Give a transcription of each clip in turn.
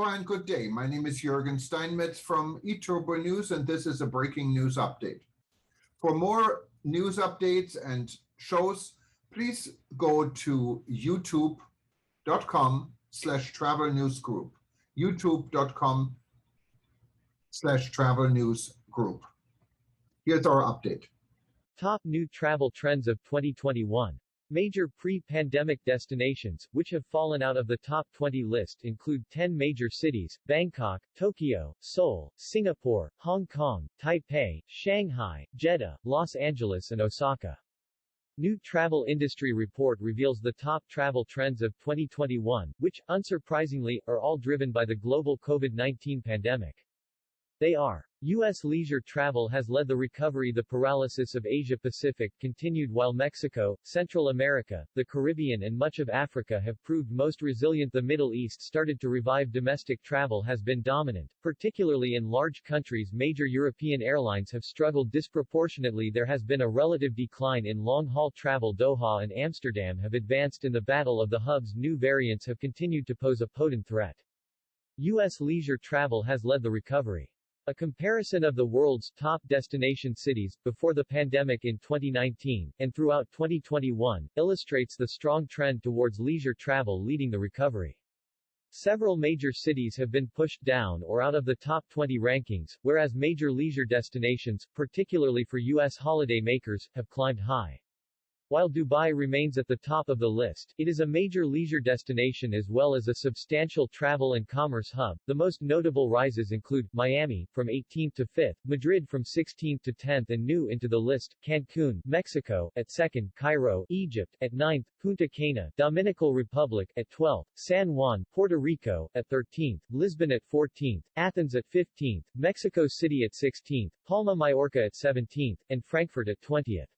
Aloha and good day. My name is Jürgen Steinmetz from eTurboNews, and this is a breaking news update. For more news updates and shows, please go to youtube.com/travel news group. youtube.com/travel news group. Here's our update. Top new travel trends of 2021. Major pre-pandemic destinations, which have fallen out of the top 20 list, include 10 major cities: Bangkok, Tokyo, Seoul, Singapore, Hong Kong, Taipei, Shanghai, Jeddah, Los Angeles and Osaka. New travel industry report reveals the top travel trends of 2021, which, unsurprisingly, are all driven by the global COVID-19 pandemic. They are: U.S. leisure travel has led the recovery. The paralysis of Asia-Pacific continued while Mexico, Central America, the Caribbean and much of Africa have proved most resilient. The Middle East started to revive. Domestic travel has been dominant, particularly in large countries. Major European airlines have struggled disproportionately. There has been a relative decline in long-haul travel. Doha and Amsterdam have advanced in the battle of the hubs. New variants have continued to pose a potent threat. U.S. leisure travel has led the recovery. A comparison of the world's top destination cities, before the pandemic in 2019, and throughout 2021, illustrates the strong trend towards leisure travel leading the recovery. Several major cities have been pushed down or out of the top 20 rankings, whereas major leisure destinations, particularly for U.S. holiday makers, have climbed high. While Dubai remains at the top of the list, it is a major leisure destination as well as a substantial travel and commerce hub. The most notable rises include Miami, from 18th to 5th, Madrid from 16th to 10th, and new into the list, Cancun, Mexico, at 2nd, Cairo, Egypt, at 9th, Punta Cana, Dominican Republic, at 12th, San Juan, Puerto Rico, at 13th, Lisbon at 14th, Athens at 15th, Mexico City at 16th, Palma Mallorca at 17th, and Frankfurt at 20th.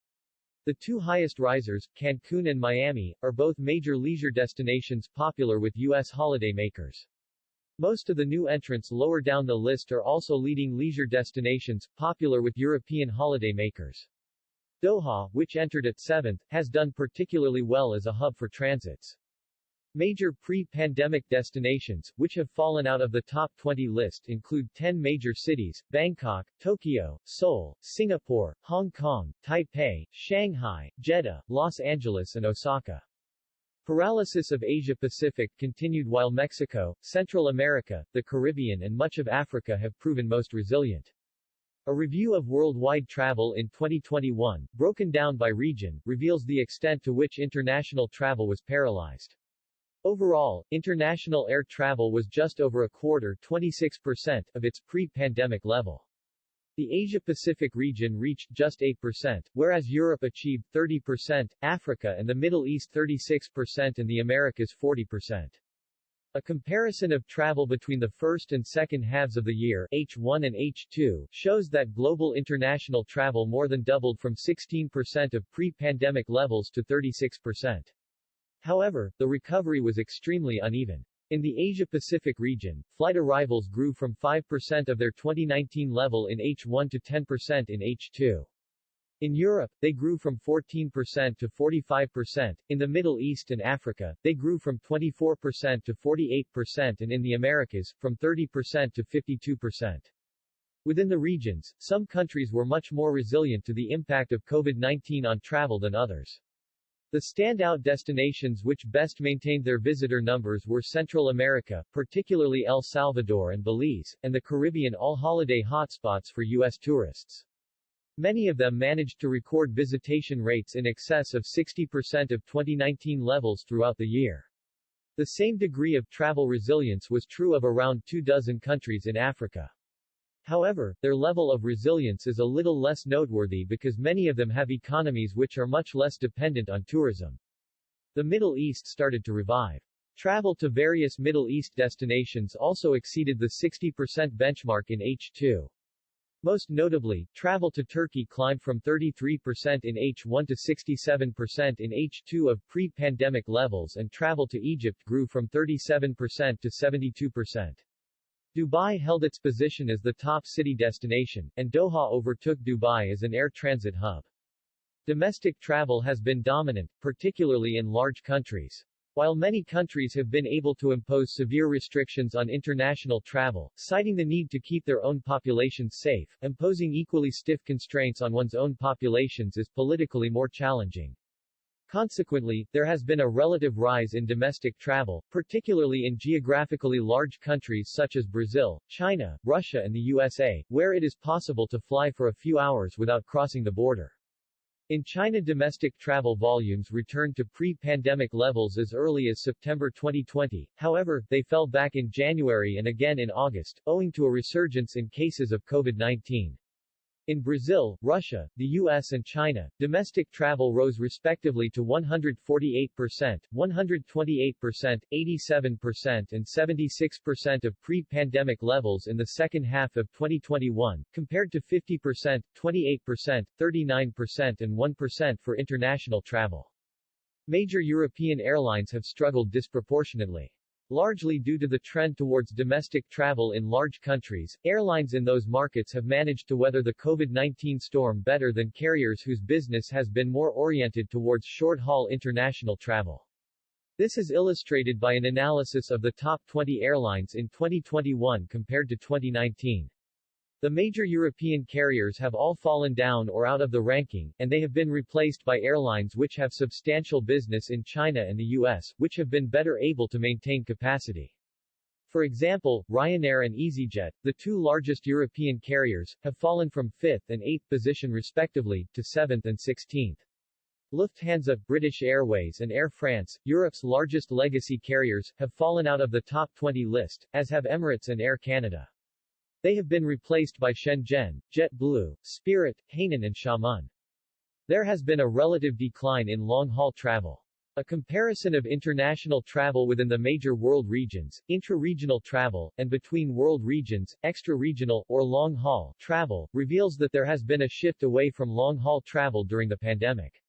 The two highest risers, Cancun and Miami, are both major leisure destinations popular with U.S. holidaymakers. Most of the new entrants lower down the list are also leading leisure destinations, popular with European holidaymakers. Doha, which entered at 7th, has done particularly well as a hub for transits. Major pre-pandemic destinations, which have fallen out of the top 20 list, include 10 major cities: Bangkok, Tokyo, Seoul, Singapore, Hong Kong, Taipei, Shanghai, Jeddah, Los Angeles and Osaka. Paralysis of Asia-Pacific continued while Mexico, Central America, the Caribbean and much of Africa have proven most resilient. A review of worldwide travel in 2021, broken down by region, reveals the extent to which international travel was paralyzed. Overall, international air travel was just over a quarter, 26%, of its pre-pandemic level. The Asia-Pacific region reached just 8%, whereas Europe achieved 30%, Africa and the Middle East 36% and the Americas 40%. A comparison of travel between the first and second halves of the year, H1 and H2, shows that global international travel more than doubled from 16% of pre-pandemic levels to 36%. However, the recovery was extremely uneven. In the Asia-Pacific region, flight arrivals grew from 5% of their 2019 level in H1 to 10% in H2. In Europe, they grew from 14% to 45%, in the Middle East and Africa, they grew from 24% to 48% and in the Americas, from 30% to 52%. Within the regions, some countries were much more resilient to the impact of COVID-19 on travel than others. The standout destinations which best maintained their visitor numbers were Central America, particularly El Salvador and Belize, and the Caribbean, all holiday hotspots for U.S. tourists. Many of them managed to record visitation rates in excess of 60% of 2019 levels throughout the year. The same degree of travel resilience was true of around 24 countries in Africa. However, their level of resilience is a little less noteworthy because many of them have economies which are much less dependent on tourism. The Middle East started to revive. Travel to various Middle East destinations also exceeded the 60% benchmark in H2. Most notably, travel to Turkey climbed from 33% in H1 to 67% in H2 of pre-pandemic levels, and travel to Egypt grew from 37% to 72%. Dubai held its position as the top city destination, and Doha overtook Dubai as an air transit hub. Domestic travel has been dominant, particularly in large countries. While many countries have been able to impose severe restrictions on international travel, citing the need to keep their own populations safe, imposing equally stiff constraints on one's own populations is politically more challenging. Consequently, there has been a relative rise in domestic travel, particularly in geographically large countries such as Brazil, China, Russia and the USA, where it is possible to fly for a few hours without crossing the border. In China, domestic travel volumes returned to pre-pandemic levels as early as September 2020, however, they fell back in January and again in August, owing to a resurgence in cases of COVID-19. In Brazil, Russia, the US and China, domestic travel rose respectively to 148%, 128%, 87% and 76% of pre-pandemic levels in the second half of 2021, compared to 50%, 28%, 39% and 1% for international travel. Major European airlines have struggled disproportionately. Largely due to the trend towards domestic travel in large countries, airlines in those markets have managed to weather the COVID-19 storm better than carriers whose business has been more oriented towards short-haul international travel. This is illustrated by an analysis of the top 20 airlines in 2021 compared to 2019. The major European carriers have all fallen down or out of the ranking, and they have been replaced by airlines which have substantial business in China and the US, which have been better able to maintain capacity. For example, Ryanair and EasyJet, the two largest European carriers, have fallen from 5th and 8th position respectively, to 7th and 16th. Lufthansa, British Airways and Air France, Europe's largest legacy carriers, have fallen out of the top 20 list, as have Emirates and Air Canada. They have been replaced by Shenzhen, JetBlue, Spirit, Hainan and Xiamen. There has been a relative decline in long-haul travel. A comparison of international travel within the major world regions, intra-regional travel, and between world regions, extra-regional, or long-haul travel, reveals that there has been a shift away from long-haul travel during the pandemic.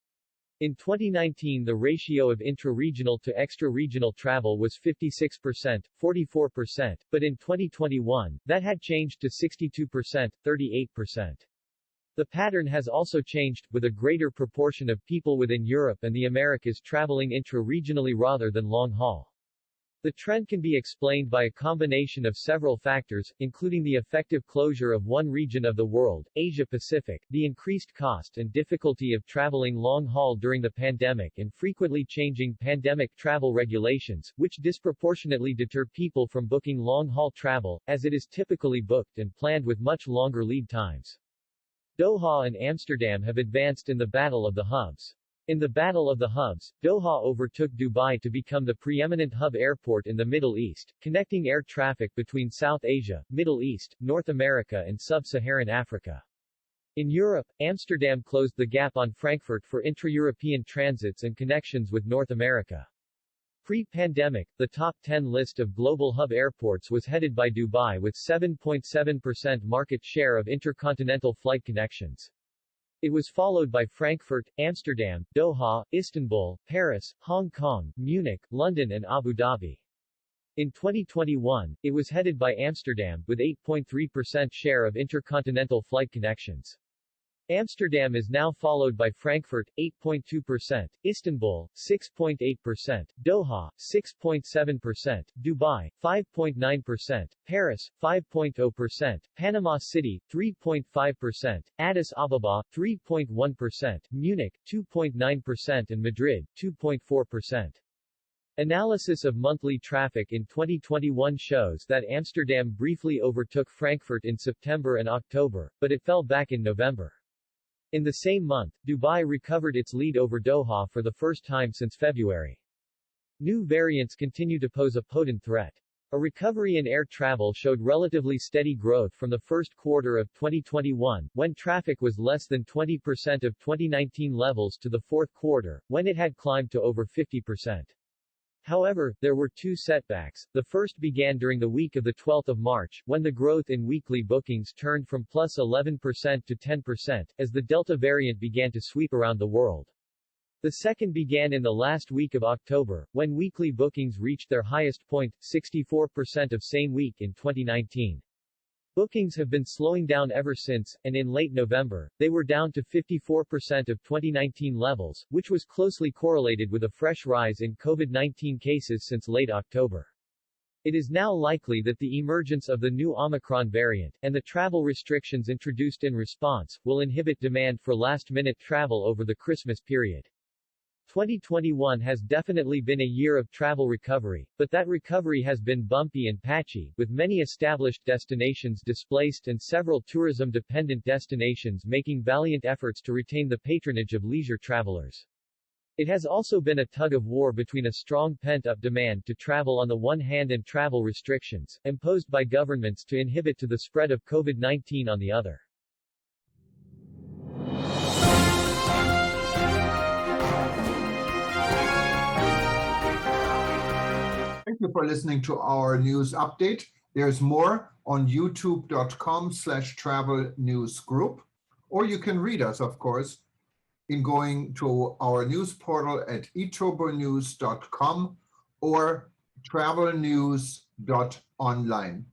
In 2019 the ratio of intra-regional to extra-regional travel was 56%, 44%, but in 2021, that had changed to 62%, 38%. The pattern has also changed, with a greater proportion of people within Europe and the Americas traveling intra-regionally rather than long-haul. The trend can be explained by a combination of several factors, including the effective closure of one region of the world, Asia-Pacific, the increased cost and difficulty of traveling long-haul during the pandemic and frequently changing pandemic travel regulations, which disproportionately deter people from booking long-haul travel, as it is typically booked and planned with much longer lead times. Doha and Amsterdam have advanced in the Battle of the Hubs. In the Battle of the Hubs, Doha overtook Dubai to become the preeminent hub airport in the Middle East, connecting air traffic between South Asia, Middle East, North America and Sub-Saharan Africa. In Europe, Amsterdam closed the gap on Frankfurt for intra-European transits and connections with North America. Pre-pandemic, the top 10 list of global hub airports was headed by Dubai with 7.7% market share of intercontinental flight connections. It was followed by Frankfurt, Amsterdam, Doha, Istanbul, Paris, Hong Kong, Munich, London and Abu Dhabi. In 2021, it was headed by Amsterdam, with 8.3% share of intercontinental flight connections. Amsterdam is now followed by Frankfurt, 8.2%, Istanbul, 6.8%, Doha, 6.7%, Dubai, 5.9%, Paris, 5.0%, Panama City, 3.5%, Addis Ababa, 3.1%, Munich, 2.9% and Madrid, 2.4%. Analysis of monthly traffic in 2021 shows that Amsterdam briefly overtook Frankfurt in September and October, but it fell back in November. In the same month, Dubai recovered its lead over Doha for the first time since February. New variants continue to pose a potent threat. A recovery in air travel showed relatively steady growth from the first quarter of 2021, when traffic was less than 20% of 2019 levels, to the fourth quarter, when it had climbed to over 50%. However, there were two setbacks. The first began during the week of the 12th of March, when the growth in weekly bookings turned from plus 11% to 10%, as the Delta variant began to sweep around the world. The second began in the last week of October, when weekly bookings reached their highest point, 64% of same week in 2019. Bookings have been slowing down ever since, and in late November, they were down to 54% of 2019 levels, which was closely correlated with a fresh rise in COVID-19 cases since late October. It is now likely that the emergence of the new Omicron variant, and the travel restrictions introduced in response, will inhibit demand for last-minute travel over the Christmas period. 2021 has definitely been a year of travel recovery, but that recovery has been bumpy and patchy, with many established destinations displaced and several tourism-dependent destinations making valiant efforts to retain the patronage of leisure travelers. It has also been a tug-of-war between a strong pent-up demand to travel on the one hand and travel restrictions, imposed by governments to inhibit the spread of COVID-19 on the other. Thank you for listening to our news update. There's more on youtube.com/travel news group, or you can read us, of course, in going to our news portal at eTurboNews.com or travelnews.online.